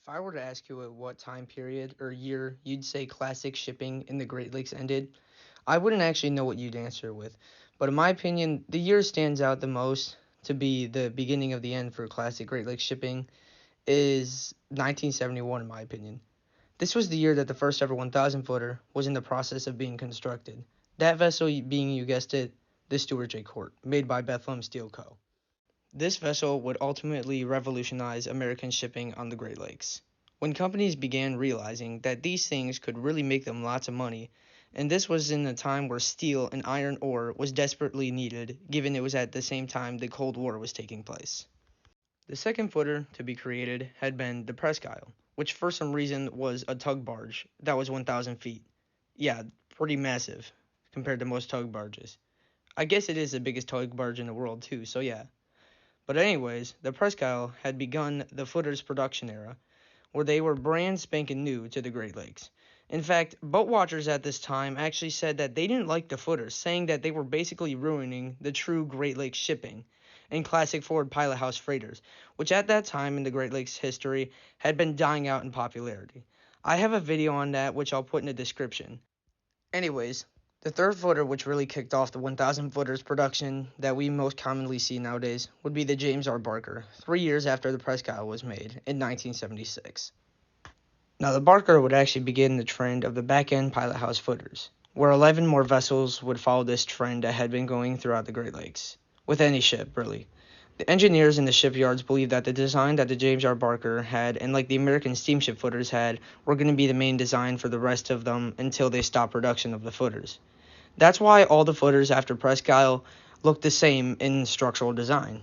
If I were to ask you at what time period or year you'd say classic shipping in the Great Lakes ended, I wouldn't actually know what you'd answer with. But in my opinion, the year stands out the most to be the beginning of the end for classic Great Lakes shipping is 1971 in my opinion. This was the year that the first ever 1,000 footer was in the process of being constructed. That vessel being, you guessed it, the Stuart J. Court, made by Bethlehem Steel Co. This vessel would ultimately revolutionize American shipping on the Great Lakes. When companies began realizing that these things could really make them lots of money, and this was in a time where steel and iron ore was desperately needed, given it was at the same time the Cold War was taking place. The second footer to be created had been the Presque Isle, which for some reason was a tug barge that was 1,000 feet. Yeah, pretty massive compared to most tug barges. I guess it is the biggest tug barge in the world too, so yeah. But anyways, the Presque Isle had begun the footers production era, where they were brand spanking new to the Great Lakes. In fact, boat watchers at this time actually said that they didn't like the footers, saying that they were basically ruining the true Great Lakes shipping and classic Ford Pilot House freighters, which at that time in the Great Lakes history had been dying out in popularity. I have a video on that which I'll put in the description. Anyways, the third footer, which really kicked off the 1,000 footers production that we most commonly see nowadays, would be the James R. Barker, 3 years after the Presque Isle was made in 1976. Now, the Barker would actually begin the trend of the back end pilot house footers, where 11 more vessels would follow this trend that had been going throughout the Great Lakes, with any ship, really. The engineers in the shipyards believed that the design that the James R. Barker had, and like the American steamship footers had, were going to be the main design for the rest of them until they stopped production of the footers. That's why all the footers after Presque Isle look the same in structural design.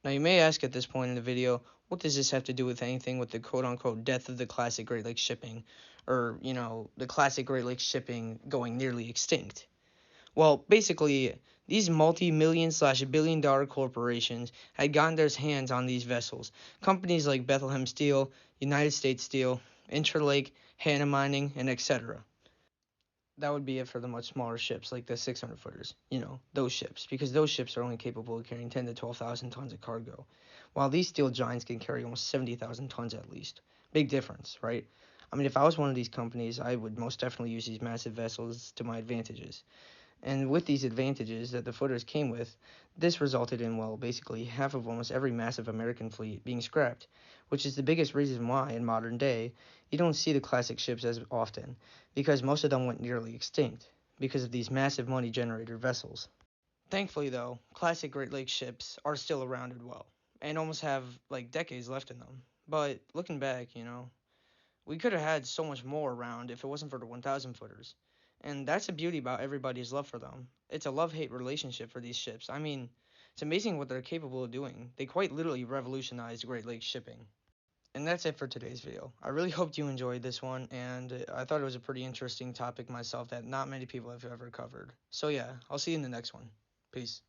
Now you may ask at this point in the video, what does this have to do with anything with the quote-unquote death of the classic Great Lakes shipping, or, the classic Great Lakes shipping going nearly extinct? Well, basically, these multi-million slash billion-dollar corporations had gotten their hands on these vessels. Companies like Bethlehem Steel, United States Steel, Interlake, Hanna Mining, and etc. That would be it for the much smaller ships, like the 600 footers. Those ships, because those ships are only capable of carrying 10 to 12,000 tons of cargo, while these steel giants can carry almost 70,000 tons at least. Big difference, right? I mean, if I was one of these companies, I would most definitely use these massive vessels to my advantages. And with these advantages that the footers came with, this resulted in, well, basically half of almost every massive American fleet being scrapped, which is the biggest reason why, in modern day, you don't see the classic ships as often, because most of them went nearly extinct, because of these massive money generator vessels. Thankfully, though, classic Great Lakes ships are still around and well, and almost have, like, decades left in them. But looking back, we could have had so much more around if it wasn't for the 1,000 footers. And that's the beauty about everybody's love for them. It's a love hate relationship for these ships. I mean, it's amazing what they're capable of doing. They quite literally revolutionized Great Lakes shipping. And that's it for today's video. I really hoped you enjoyed this one, and I thought it was a pretty interesting topic myself that not many people have ever covered. So, yeah, I'll see you in the next one. Peace.